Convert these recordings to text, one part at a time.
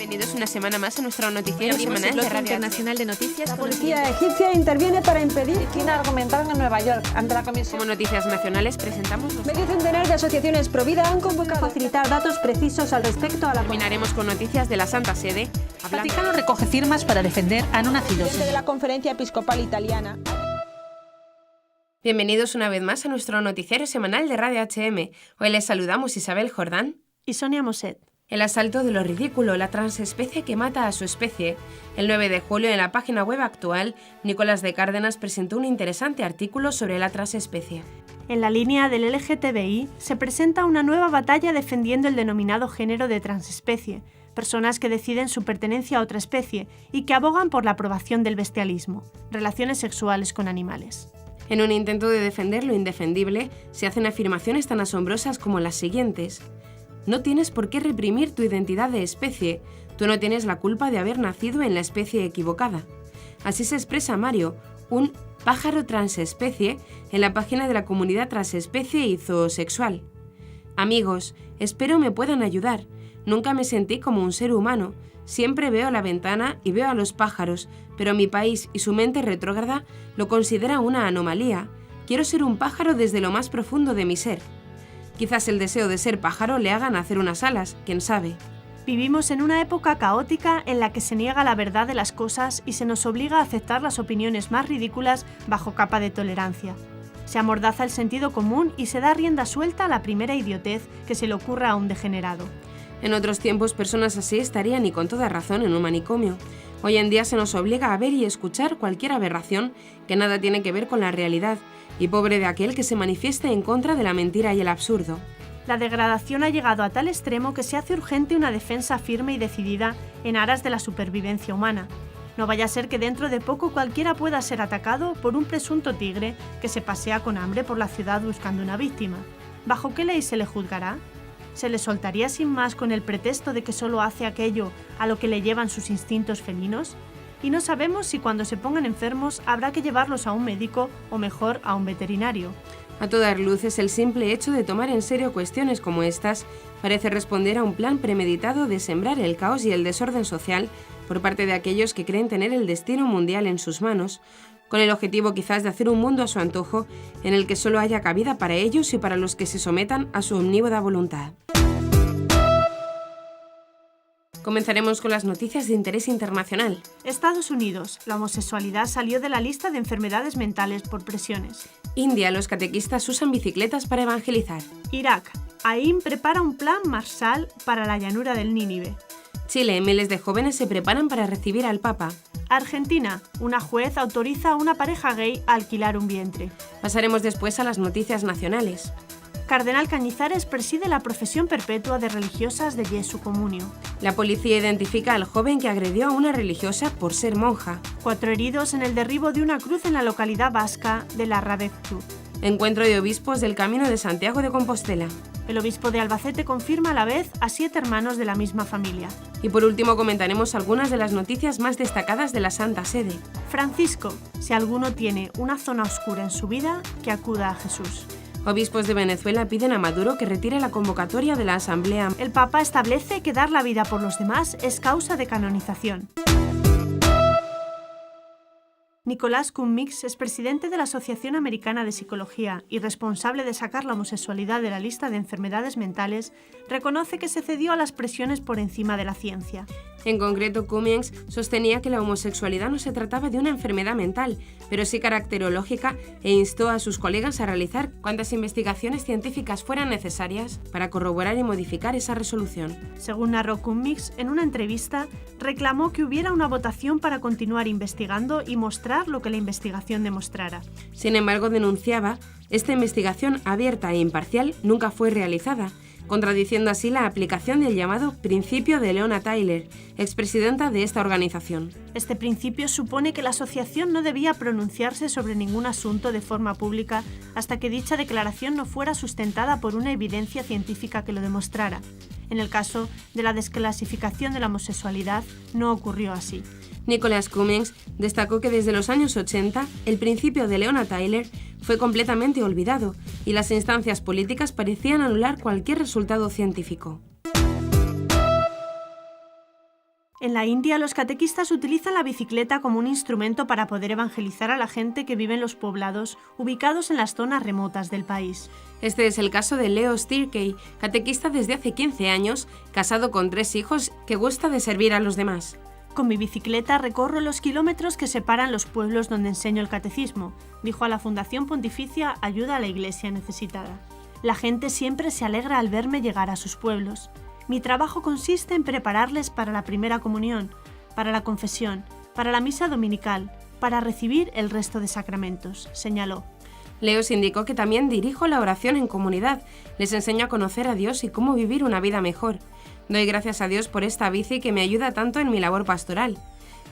Bienvenidos una semana más a nuestro noticiero semanal de Radio Internacional de Noticias. La policía egipcia interviene para impedir que argumentaron en Nueva York ante la comisión. Como noticias nacionales presentamos los... Medio centenar de asociaciones pro vida han convocado a facilitar datos precisos al respecto a la... Terminaremos con noticias de la Santa Sede. El Vaticano recoge firmas para defender a no nacidos. de la Conferencia Episcopal Italiana. Bienvenidos una vez más a nuestro noticiero semanal de Radio HM. Hoy les saludamos Isabel Jordán y Sonia Moset. El asalto de lo ridículo, la transespecie que mata a su especie. El 9 de julio, en la página web Actual, Nicolás de Cárdenas presentó un interesante artículo sobre la transespecie. En la línea del LGTBI se presenta una nueva batalla defendiendo el denominado género de transespecie, personas que deciden su pertenencia a otra especie y que abogan por la aprobación del bestialismo, relaciones sexuales con animales. En un intento de defender lo indefendible, se hacen afirmaciones tan asombrosas como las siguientes. No tienes por qué reprimir tu identidad de especie. Tú no tienes la culpa de haber nacido en la especie equivocada. Así se expresa Mario, un pájaro transespecie, en la página de la comunidad transespecie y zoosexual. Amigos, espero me puedan ayudar. Nunca me sentí como un ser humano. Siempre veo la ventana y veo a los pájaros, pero mi país y su mente retrógrada lo considera una anomalía. Quiero ser un pájaro desde lo más profundo de mi ser. Quizás el deseo de ser pájaro le haga nacer unas alas, quién sabe. Vivimos en una época caótica en la que se niega la verdad de las cosas y se nos obliga a aceptar las opiniones más ridículas bajo capa de tolerancia. Se amordaza el sentido común y se da rienda suelta a la primera idiotez que se le ocurra a un degenerado. En otros tiempos, personas así estarían y con toda razón en un manicomio. Hoy en día se nos obliga a ver y escuchar cualquier aberración que nada tiene que ver con la realidad, y pobre de aquel que se manifieste en contra de la mentira y el absurdo. La degradación ha llegado a tal extremo que se hace urgente una defensa firme y decidida en aras de la supervivencia humana. No vaya a ser que dentro de poco cualquiera pueda ser atacado por un presunto tigre que se pasea con hambre por la ciudad buscando una víctima. ¿Bajo qué ley se le juzgará? ¿Se le soltaría sin más con el pretexto de que solo hace aquello a lo que le llevan sus instintos felinos? Y no sabemos si cuando se pongan enfermos habrá que llevarlos a un médico o mejor a un veterinario. A todas luces, el simple hecho de tomar en serio cuestiones como estas parece responder a un plan premeditado de sembrar el caos y el desorden social por parte de aquellos que creen tener el destino mundial en sus manos, con el objetivo quizás de hacer un mundo a su antojo en el que solo haya cabida para ellos y para los que se sometan a su omnívoda voluntad. Comenzaremos con las noticias de interés internacional. Estados Unidos. La homosexualidad salió de la lista de enfermedades mentales por presiones. India. Los catequistas usan bicicletas para evangelizar. Irak. AIM prepara un plan Marshall para la llanura del Nínive. Chile. Miles de jóvenes se preparan para recibir al Papa. Argentina. Una juez autoriza a una pareja gay a alquilar un vientre. Pasaremos después a las noticias nacionales. Cardenal Cañizares preside la profesión perpetua de religiosas de Jesu Comunio. La policía identifica al joven que agredió a una religiosa por ser monja. 4 heridos en el derribo de una cruz en la localidad vasca de Larrabetzu. Encuentro de obispos del Camino de Santiago de Compostela. El obispo de Albacete confirma a la vez a 7 hermanos de la misma familia. Y por último comentaremos algunas de las noticias más destacadas de la Santa Sede. Francisco, si alguno tiene una zona oscura en su vida, que acuda a Jesús. Obispos de Venezuela piden a Maduro que retire la convocatoria de la Asamblea. El Papa establece que dar la vida por los demás es causa de canonización. Nicolás Cummings es presidente de la Asociación Americana de Psicología y responsable de sacar la homosexualidad de la lista de enfermedades mentales, reconoce que se cedió a las presiones por encima de la ciencia. En concreto, Cummings sostenía que la homosexualidad no se trataba de una enfermedad mental, pero sí caracterológica, e instó a sus colegas a realizar cuantas investigaciones científicas fueran necesarias para corroborar y modificar esa resolución. Según narró Cummings, en una entrevista, reclamó que hubiera una votación para continuar investigando y mostrar lo que la investigación demostrara. Sin embargo, denunciaba, esta investigación abierta e imparcial nunca fue realizada, contradiciendo así la aplicación del llamado Principio de Leona Tyler, expresidenta de esta organización. Este principio supone que la asociación no debía pronunciarse sobre ningún asunto de forma pública hasta que dicha declaración no fuera sustentada por una evidencia científica que lo demostrara. En el caso de la desclasificación de la homosexualidad, no ocurrió así. Nicolás Cummings destacó que desde los años 80 el principio de Leona Tyler fue completamente olvidado y las instancias políticas parecían anular cualquier resultado científico. En la India, los catequistas utilizan la bicicleta como un instrumento para poder evangelizar a la gente que vive en los poblados ubicados en las zonas remotas del país. Este es el caso de Leo Stirkey, catequista desde hace 15 años, casado con 3 hijos, que gusta de servir a los demás. Con mi bicicleta recorro los kilómetros que separan los pueblos donde enseño el catecismo, dijo a la Fundación Pontificia Ayuda a la Iglesia Necesitada. La gente siempre se alegra al verme llegar a sus pueblos. Mi trabajo consiste en prepararles para la primera comunión, para la confesión, para la misa dominical, para recibir el resto de sacramentos, señaló. Leos indicó que también dirijo la oración en comunidad, les enseño a conocer a Dios y cómo vivir una vida mejor. Doy gracias a Dios por esta bici que me ayuda tanto en mi labor pastoral.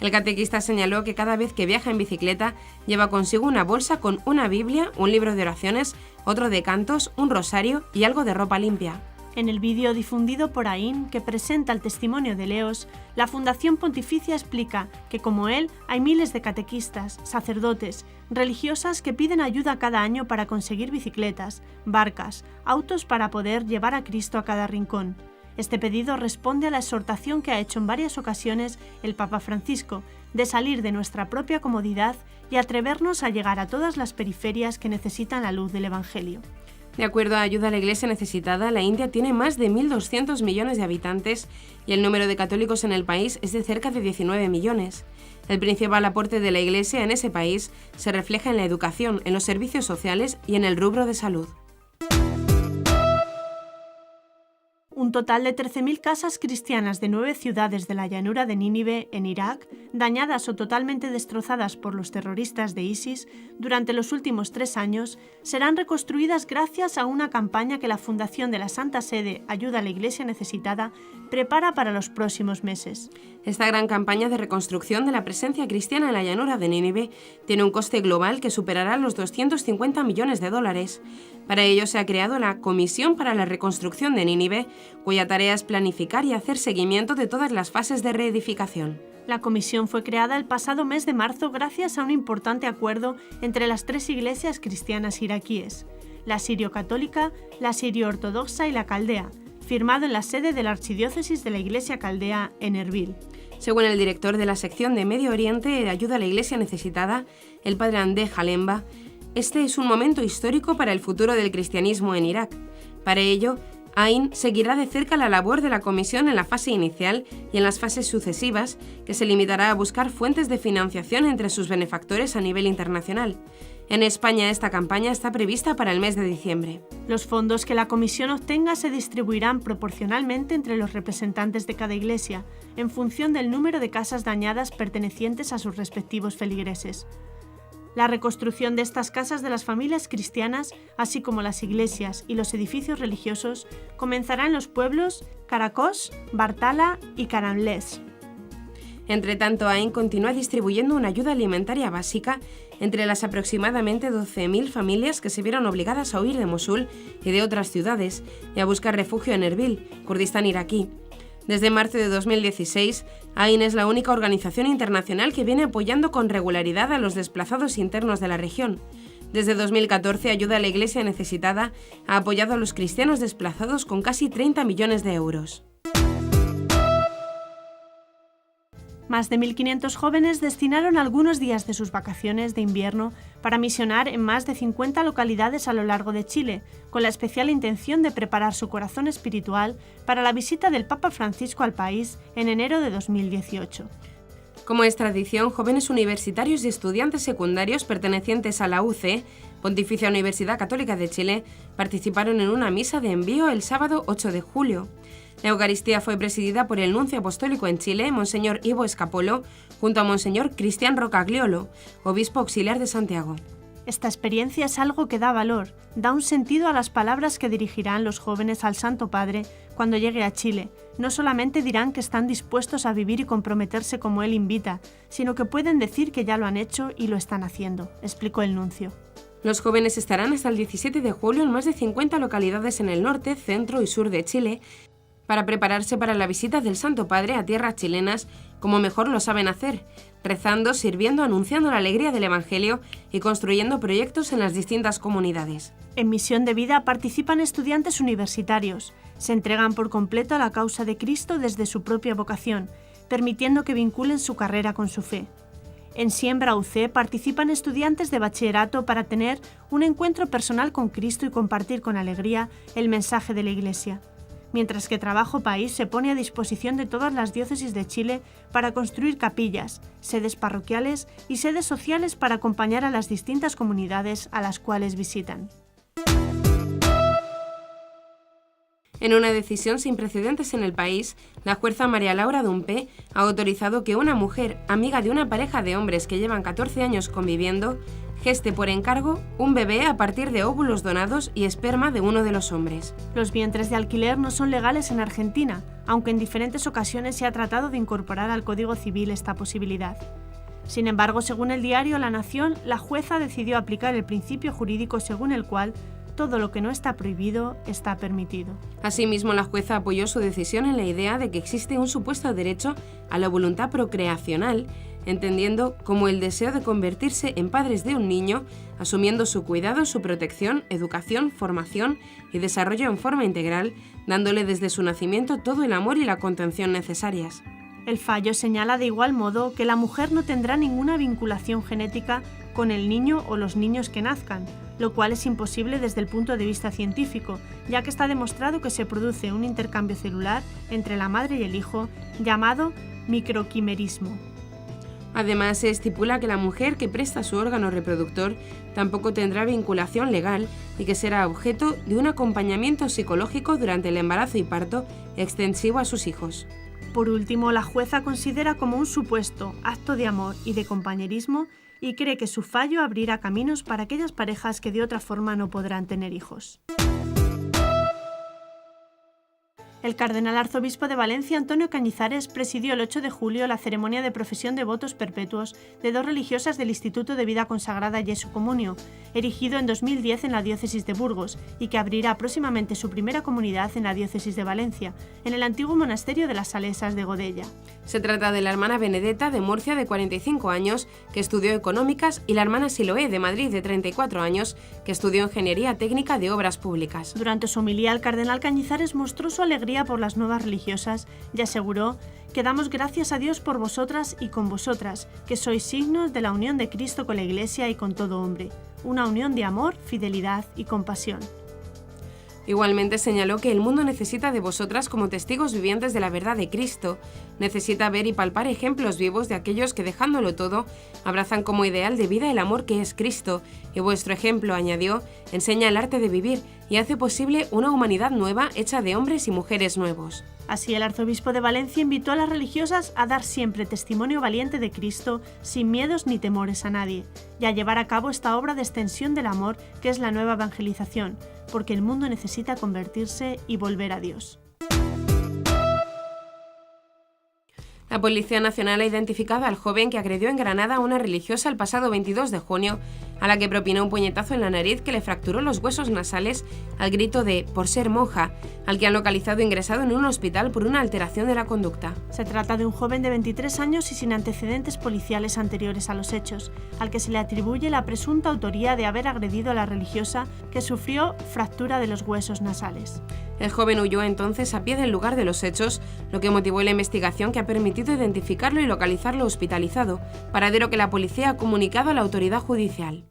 El catequista señaló que cada vez que viaja en bicicleta lleva consigo una bolsa con una Biblia, un libro de oraciones, otro de cantos, un rosario y algo de ropa limpia. En el vídeo difundido por AIN, que presenta el testimonio de Leos, la Fundación Pontificia explica que, como él, hay miles de catequistas, sacerdotes, religiosas que piden ayuda cada año para conseguir bicicletas, barcas, autos para poder llevar a Cristo a cada rincón. Este pedido responde a la exhortación que ha hecho en varias ocasiones el Papa Francisco, de salir de nuestra propia comodidad y atrevernos a llegar a todas las periferias que necesitan la luz del Evangelio. De acuerdo a Ayuda a la Iglesia Necesitada, la India tiene más de 1.200 millones de habitantes y el número de católicos en el país es de cerca de 19 millones. El principal aporte de la Iglesia en ese país se refleja en la educación, en los servicios sociales y en el rubro de salud. Un total de 13.000 casas cristianas de 9 ciudades de la llanura de Nínive, en Irak, dañadas o totalmente destrozadas por los terroristas de ISIS durante los últimos 3 años, serán reconstruidas gracias a una campaña que la Fundación de la Santa Sede Ayuda a la Iglesia Necesitada prepara para los próximos meses. Esta gran campaña de reconstrucción de la presencia cristiana en la llanura de Nínive tiene un coste global que superará los 250 millones de dólares. Para ello se ha creado la Comisión para la Reconstrucción de Nínive, cuya tarea es planificar y hacer seguimiento de todas las fases de reedificación. La comisión fue creada el pasado mes de marzo gracias a un importante acuerdo entre las 3 iglesias cristianas iraquíes, la sirio-católica, la sirio-ortodoxa y la caldea, firmado en la sede de la Archidiócesis de la Iglesia Caldea en Erbil. Según el director de la sección de Medio Oriente de Ayuda a la Iglesia Necesitada, el padre Andé Jalemba, este es un momento histórico para el futuro del cristianismo en Irak. Para ello, AIN seguirá de cerca la labor de la comisión en la fase inicial y en las fases sucesivas, que se limitará a buscar fuentes de financiación entre sus benefactores a nivel internacional. En España esta campaña está prevista para el mes de diciembre. Los fondos que la comisión obtenga se distribuirán proporcionalmente entre los representantes de cada iglesia, en función del número de casas dañadas pertenecientes a sus respectivos feligreses. La reconstrucción de estas casas de las familias cristianas, así como las iglesias y los edificios religiosos, comenzará en los pueblos Caracos, Bartala y Caramlés. Entre tanto, AIN continúa distribuyendo una ayuda alimentaria básica entre las aproximadamente 12.000 familias que se vieron obligadas a huir de Mosul y de otras ciudades y a buscar refugio en Erbil, Kurdistán iraquí. Desde marzo de 2016, AIN es la única organización internacional que viene apoyando con regularidad a los desplazados internos de la región. Desde 2014, Ayuda a la Iglesia Necesitada ha apoyado a los cristianos desplazados con casi 30 millones de euros. Más de 1.500 jóvenes destinaron algunos días de sus vacaciones de invierno para misionar en más de 50 localidades a lo largo de Chile, con la especial intención de preparar su corazón espiritual para la visita del Papa Francisco al país en enero de 2018. Como es tradición, jóvenes universitarios y estudiantes secundarios pertenecientes a la UC, Pontificia Universidad Católica de Chile, participaron en una misa de envío el sábado 8 de julio. La Eucaristía fue presidida por el nuncio apostólico en Chile, Monseñor Ivo Escapolo, junto a Monseñor Cristian Rocagliolo, obispo auxiliar de Santiago. Esta experiencia es algo que da valor, da un sentido a las palabras que dirigirán los jóvenes al Santo Padre cuando llegue a Chile. No solamente dirán que están dispuestos a vivir y comprometerse como Él invita, sino que pueden decir que ya lo han hecho y lo están haciendo, explicó el nuncio. Los jóvenes estarán hasta el 17 de julio en más de 50 localidades en el norte, centro y sur de Chile, para prepararse para la visita del Santo Padre a tierras chilenas como mejor lo saben hacer, rezando, sirviendo, anunciando la alegría del Evangelio y construyendo proyectos en las distintas comunidades. En Misión de Vida participan estudiantes universitarios, se entregan por completo a la causa de Cristo desde su propia vocación, permitiendo que vinculen su carrera con su fe. En Siembra UC participan estudiantes de bachillerato para tener un encuentro personal con Cristo y compartir con alegría el mensaje de la Iglesia, mientras que Trabajo País se pone a disposición de todas las diócesis de Chile para construir capillas, sedes parroquiales y sedes sociales para acompañar a las distintas comunidades a las cuales visitan. En una decisión sin precedentes en el país, la jueza María Laura Dumpé ha autorizado que una mujer, amiga de una pareja de hombres que llevan 14 años conviviendo, geste por encargo un bebé a partir de óvulos donados y esperma de uno de los hombres. Los vientres de alquiler no son legales en Argentina, aunque en diferentes ocasiones se ha tratado de incorporar al Código Civil esta posibilidad. Sin embargo, según el diario La Nación, la jueza decidió aplicar el principio jurídico según el cual todo lo que no está prohibido está permitido. Asimismo, la jueza apoyó su decisión en la idea de que existe un supuesto derecho a la voluntad procreacional, entendiendo como el deseo de convertirse en padres de un niño, asumiendo su cuidado, su protección, educación, formación y desarrollo en forma integral, dándole desde su nacimiento todo el amor y la contención necesarias. El fallo señala de igual modo que la mujer no tendrá ninguna vinculación genética con el niño o los niños que nazcan, lo cual es imposible desde el punto de vista científico, ya que está demostrado que se produce un intercambio celular entre la madre y el hijo llamado microquimerismo. Además, se estipula que la mujer que presta su órgano reproductor tampoco tendrá vinculación legal y que será objeto de un acompañamiento psicológico durante el embarazo y parto extensivo a sus hijos. Por último, la jueza considera como un supuesto acto de amor y de compañerismo y cree que su fallo abrirá caminos para aquellas parejas que de otra forma no podrán tener hijos. El cardenal arzobispo de Valencia, Antonio Cañizares, presidió el 8 de julio la ceremonia de profesión de votos perpetuos de dos religiosas del Instituto de Vida Consagrada Jesu Comunio, erigido en 2010 en la diócesis de Burgos y que abrirá próximamente su primera comunidad en la diócesis de Valencia, en el antiguo monasterio de las Salesas de Godella. Se trata de la hermana Benedetta de Murcia, de 45 años, que estudió Económicas, y la hermana Siloé de Madrid, de 34 años, que estudió Ingeniería Técnica de Obras Públicas. Durante su homilía, el cardenal Cañizares mostró su alegría por las nuevas religiosas y aseguró que damos gracias a Dios por vosotras y con vosotras, que sois signos de la unión de Cristo con la Iglesia y con todo hombre, una unión de amor, fidelidad y compasión. Igualmente señaló que el mundo necesita de vosotras como testigos vivientes de la verdad de Cristo, necesita ver y palpar ejemplos vivos de aquellos que, dejándolo todo, abrazan como ideal de vida el amor que es Cristo, y vuestro ejemplo, añadió, enseña el arte de vivir y hace posible una humanidad nueva hecha de hombres y mujeres nuevos. Así, el arzobispo de Valencia invitó a las religiosas a dar siempre testimonio valiente de Cristo, sin miedos ni temores a nadie, y a llevar a cabo esta obra de extensión del amor que es la nueva evangelización, porque el mundo necesita convertirse y volver a Dios. La Policía Nacional ha identificado al joven que agredió en Granada a una religiosa el pasado 22 de junio, a la que propinó un puñetazo en la nariz que le fracturó los huesos nasales al grito de «por ser monja», al que han localizado ingresado en un hospital por una alteración de la conducta. Se trata de un joven de 23 años y sin antecedentes policiales anteriores a los hechos, al que se le atribuye la presunta autoría de haber agredido a la religiosa, que sufrió fractura de los huesos nasales. El joven huyó entonces a pie del lugar de los hechos, lo que motivó la investigación que ha permitido identificarlo y localizarlo hospitalizado, paradero que la policía ha comunicado a la autoridad judicial.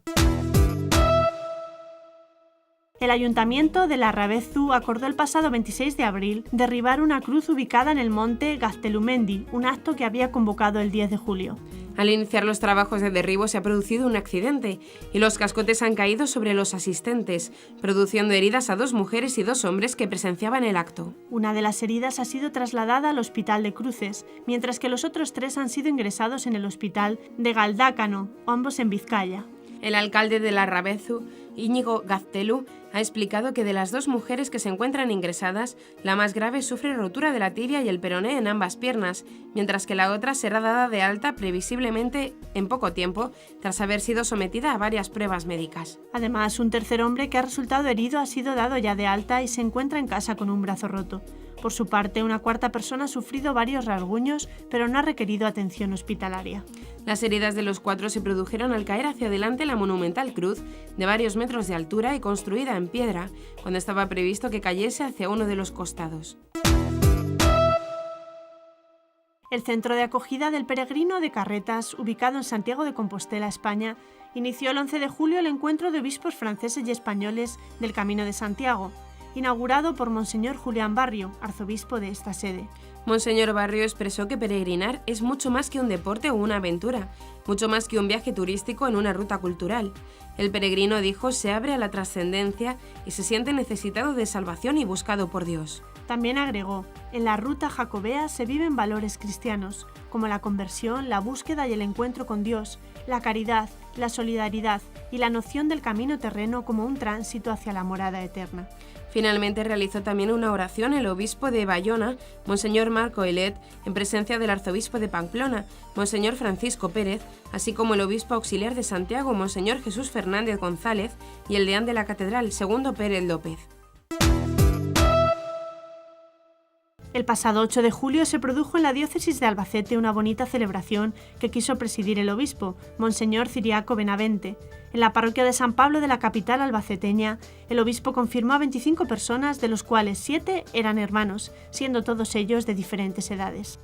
El Ayuntamiento de Larrabezu acordó el pasado 26 de abril derribar una cruz ubicada en el monte Gaztelumendi, un acto que había convocado el 10 de julio. Al iniciar los trabajos de derribo se ha producido un accidente y los cascotes han caído sobre los asistentes, produciendo heridas a 2 mujeres y 2 hombres que presenciaban el acto. Una de las heridas ha sido trasladada al Hospital de Cruces, mientras que los otros 3 han sido ingresados en el Hospital de Galdácano, ambos en Vizcaya. El alcalde de Larrabezu, Íñigo Gaztelu, ha explicado que de las 2 mujeres que se encuentran ingresadas, la más grave sufre rotura de la tibia y el peroné en ambas piernas, mientras que la otra será dada de alta previsiblemente en poco tiempo, tras haber sido sometida a varias pruebas médicas. Además, un tercer hombre que ha resultado herido ha sido dado ya de alta y se encuentra en casa con un brazo roto. Por su parte, una cuarta persona ha sufrido varios rasguños, pero no ha requerido atención hospitalaria. Las heridas de los 4 se produjeron al caer hacia adelante la monumental cruz, de varios metros de altura y construida en piedra, cuando estaba previsto que cayese hacia uno de los costados. El centro de acogida del peregrino de Carretas, ubicado en Santiago de Compostela, España, inició el 11 de julio el encuentro de obispos franceses y españoles del Camino de Santiago, inaugurado por Monseñor Julián Barrio, arzobispo de esta sede. Monseñor Barrio expresó que peregrinar es mucho más que un deporte o una aventura, mucho más que un viaje turístico en una ruta cultural. El peregrino, dijo, se abre a la trascendencia y se siente necesitado de salvación y buscado por Dios. También agregó, en la ruta jacobea se viven valores cristianos, como la conversión, la búsqueda y el encuentro con Dios, la caridad, la solidaridad y la noción del camino terreno como un tránsito hacia la morada eterna. Finalmente realizó también una oración el obispo de Bayona, Monseñor Marco Elet, en presencia del arzobispo de Pamplona, Monseñor Francisco Pérez, así como el obispo auxiliar de Santiago, Monseñor Jesús Fernández González, y el deán de la catedral, Segundo Pérez López. El pasado 8 de julio se produjo en la diócesis de Albacete una bonita celebración que quiso presidir el obispo, Monseñor Ciriaco Benavente. En la parroquia de San Pablo de la capital albaceteña, el obispo confirmó a 25 personas, de los cuales 7 eran hermanos, siendo todos ellos de diferentes edades.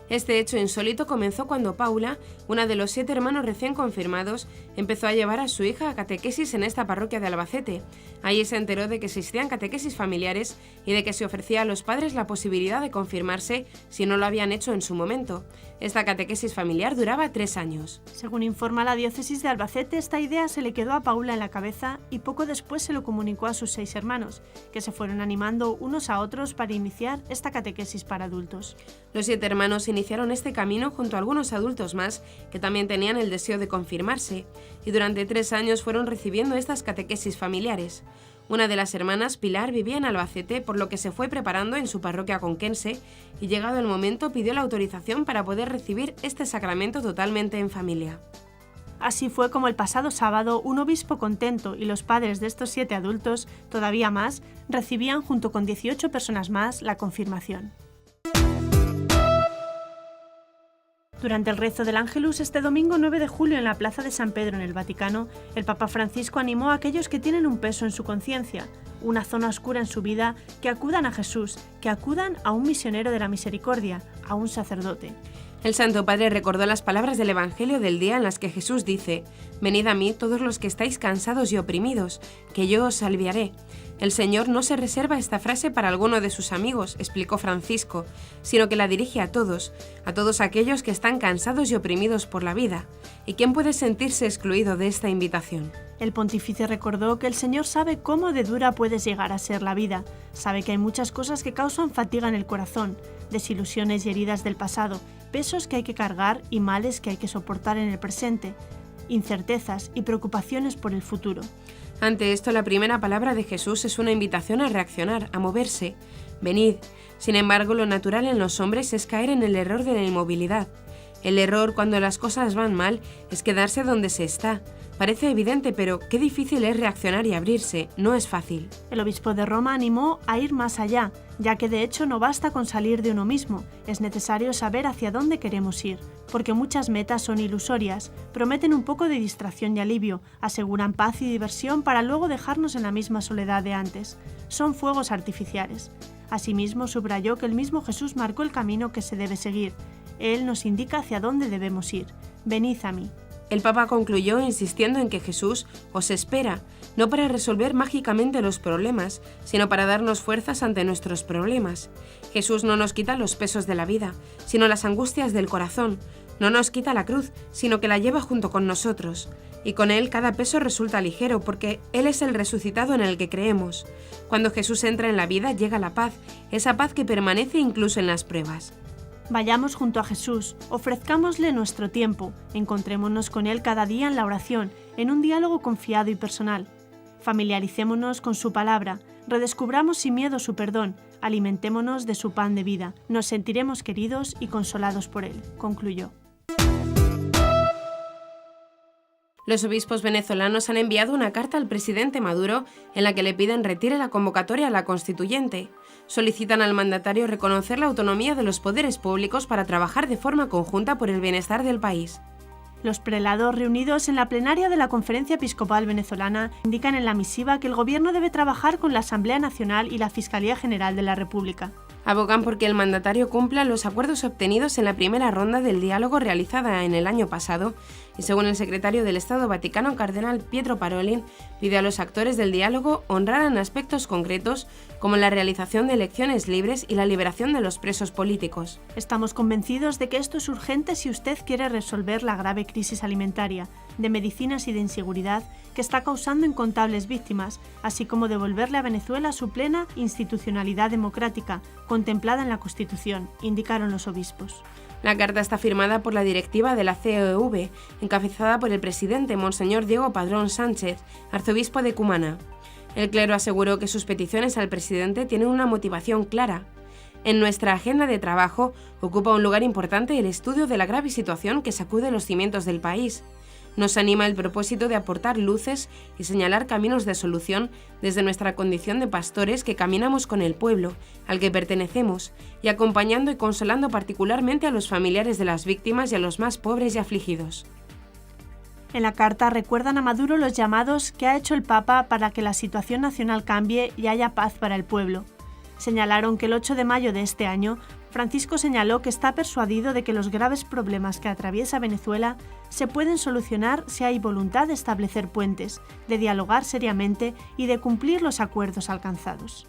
Este hecho insólito comenzó cuando Paula, una de los 7 hermanos recién confirmados, empezó a llevar a su hija a catequesis en esta parroquia de Albacete. Allí se enteró de que existían catequesis familiares y de que se ofrecía a los padres la posibilidad de confirmarse si no lo habían hecho en su momento. Esta catequesis familiar duraba 3 años. Según informa la diócesis de Albacete, esta idea se le quedó a Paula en la cabeza y poco después se lo comunicó a sus 6 hermanos, que se fueron animando unos a otros para iniciar esta catequesis para adultos. Los 7 hermanos iniciaron este camino junto a algunos adultos más que también tenían el deseo de confirmarse, y durante 3 años fueron recibiendo estas catequesis familiares. Una de las hermanas, Pilar, vivía en Albacete, por lo que se fue preparando en su parroquia conquense y llegado el momento pidió la autorización para poder recibir este sacramento totalmente en familia. Así fue como el pasado sábado un obispo contento y los padres de estos 7 adultos, todavía más, recibían junto con 18 personas más la confirmación. Durante el rezo del Ángelus este domingo 9 de julio en la Plaza de San Pedro en el Vaticano, el Papa Francisco animó a aquellos que tienen un peso en su conciencia, una zona oscura en su vida, que acudan a Jesús, que acudan a un misionero de la misericordia, a un sacerdote. El Santo Padre recordó las palabras del Evangelio del día en las que Jesús dice: «Venid a mí todos los que estáis cansados y oprimidos, que yo os aliviaré». El Señor no se reserva esta frase para alguno de sus amigos, explicó Francisco, sino que la dirige a todos aquellos que están cansados y oprimidos por la vida. ¿Y quién puede sentirse excluido de esta invitación? El pontífice recordó que el Señor sabe cómo de dura puede llegar a ser la vida, sabe que hay muchas cosas que causan fatiga en el corazón, desilusiones y heridas del pasado, pesos que hay que cargar y males que hay que soportar en el presente, incertezas y preocupaciones por el futuro. Ante esto, la primera palabra de Jesús es una invitación a reaccionar, a moverse. Venid. Sin embargo, lo natural en los hombres es caer en el error de la inmovilidad. El error, cuando las cosas van mal, es quedarse donde se está. Parece evidente, pero qué difícil es reaccionar y abrirse, no es fácil. El obispo de Roma animó a ir más allá, ya que de hecho no basta con salir de uno mismo, es necesario saber hacia dónde queremos ir, porque muchas metas son ilusorias, prometen un poco de distracción y alivio, aseguran paz y diversión para luego dejarnos en la misma soledad de antes. Son fuegos artificiales. Asimismo, subrayó que el mismo Jesús marcó el camino que se debe seguir. Él nos indica hacia dónde debemos ir. Venid a mí. El Papa concluyó insistiendo en que Jesús os espera, no para resolver mágicamente los problemas, sino para darnos fuerzas ante nuestros problemas. Jesús no nos quita los pesos de la vida, sino las angustias del corazón. No nos quita la cruz, sino que la lleva junto con nosotros. Y con Él cada peso resulta ligero, porque Él es el resucitado en el que creemos. Cuando Jesús entra en la vida, llega la paz, esa paz que permanece incluso en las pruebas. Vayamos junto a Jesús, ofrezcámosle nuestro tiempo, encontrémonos con Él cada día en la oración, en un diálogo confiado y personal. Familiaricémonos con su palabra, redescubramos sin miedo su perdón, alimentémonos de su pan de vida, nos sentiremos queridos y consolados por Él, concluyó. Los obispos venezolanos han enviado una carta al presidente Maduro en la que le piden retire la convocatoria a la constituyente. Solicitan al mandatario reconocer la autonomía de los poderes públicos para trabajar de forma conjunta por el bienestar del país. Los prelados reunidos en la plenaria de la Conferencia Episcopal Venezolana indican en la misiva que el gobierno debe trabajar con la Asamblea Nacional y la Fiscalía General de la República. Abogan porque el mandatario cumpla los acuerdos obtenidos en la primera ronda del diálogo realizada en el año pasado y, según el secretario del Estado Vaticano, cardenal Pietro Parolin, pide a los actores del diálogo honraran aspectos concretos como la realización de elecciones libres y la liberación de los presos políticos. Estamos convencidos de que esto es urgente si usted quiere resolver la grave crisis alimentaria, de medicinas y de inseguridad que está causando incontables víctimas, así como devolverle a Venezuela su plena institucionalidad democrática, contemplada en la Constitución, indicaron los obispos. La carta está firmada por la directiva de la CEV, encabezada por el presidente Monseñor Diego Padrón Sánchez, arzobispo de Cumaná. El clero aseguró que sus peticiones al presidente tienen una motivación clara. En nuestra agenda de trabajo ocupa un lugar importante el estudio de la grave situación que sacude los cimientos del país. Nos anima el propósito de aportar luces y señalar caminos de solución desde nuestra condición de pastores que caminamos con el pueblo, al que pertenecemos, y acompañando y consolando particularmente a los familiares de las víctimas y a los más pobres y afligidos. En la carta recuerdan a Maduro los llamados que ha hecho el Papa para que la situación nacional cambie y haya paz para el pueblo. Señalaron que el 8 de mayo de este año, Francisco señaló que está persuadido de que los graves problemas que atraviesa Venezuela se pueden solucionar si hay voluntad de establecer puentes, de dialogar seriamente y de cumplir los acuerdos alcanzados.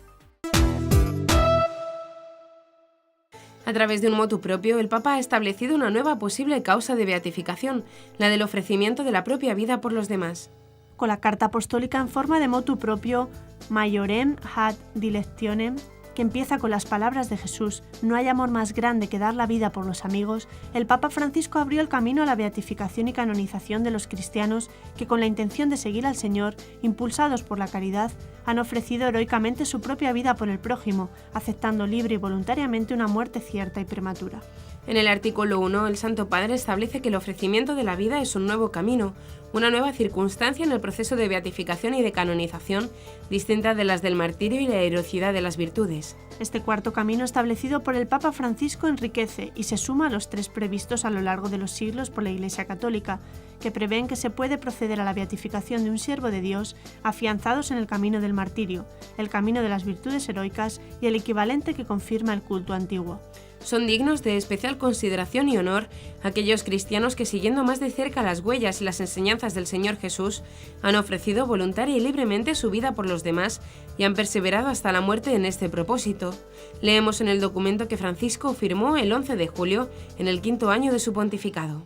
A través de un motu propio, el Papa ha establecido una nueva posible causa de beatificación, la del ofrecimiento de la propia vida por los demás. Con la carta apostólica en forma de motu propio, Maiorem ad dilectionem, que empieza con las palabras de Jesús, no hay amor más grande que dar la vida por los amigos, el Papa Francisco abrió el camino a la beatificación y canonización de los cristianos que, con la intención de seguir al Señor, impulsados por la caridad, han ofrecido heroicamente su propia vida por el prójimo, aceptando libre y voluntariamente una muerte cierta y prematura. En el artículo 1, el Santo Padre establece que el ofrecimiento de la vida es un nuevo camino, una nueva circunstancia en el proceso de beatificación y de canonización, distinta de las del martirio y la heroicidad de las virtudes. Este cuarto camino establecido por el Papa Francisco enriquece y se suma a los 3 previstos a lo largo de los siglos por la Iglesia Católica, que prevén que se puede proceder a la beatificación de un siervo de Dios afianzados en el camino del martirio, el camino de las virtudes heroicas y el equivalente que confirma el culto antiguo. Son dignos de especial consideración y honor aquellos cristianos que, siguiendo más de cerca las huellas y las enseñanzas del Señor Jesús, han ofrecido voluntaria y libremente su vida por los demás y han perseverado hasta la muerte en este propósito. Leemos en el documento que Francisco firmó el 11 de julio, en el 5º año de su pontificado.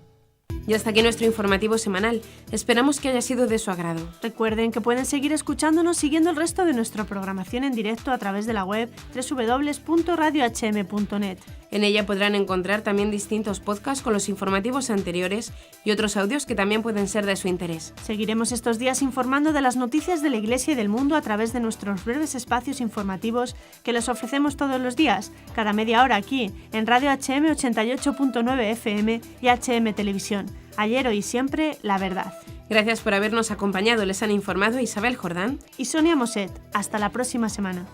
Y hasta aquí nuestro informativo semanal. Esperamos que haya sido de su agrado. Recuerden que pueden seguir escuchándonos siguiendo el resto de nuestra programación en directo a través de la web www.radiohm.net. En ella podrán encontrar también distintos podcasts con los informativos anteriores y otros audios que también pueden ser de su interés. Seguiremos estos días informando de las noticias de la Iglesia y del mundo a través de nuestros breves espacios informativos que les ofrecemos todos los días, cada media hora aquí, en Radio HM 88.9 FM y HM Televisión. Ayer, hoy y siempre, la verdad. Gracias por habernos acompañado. Les han informado Isabel Jordán y Sonia Moset. Hasta la próxima semana.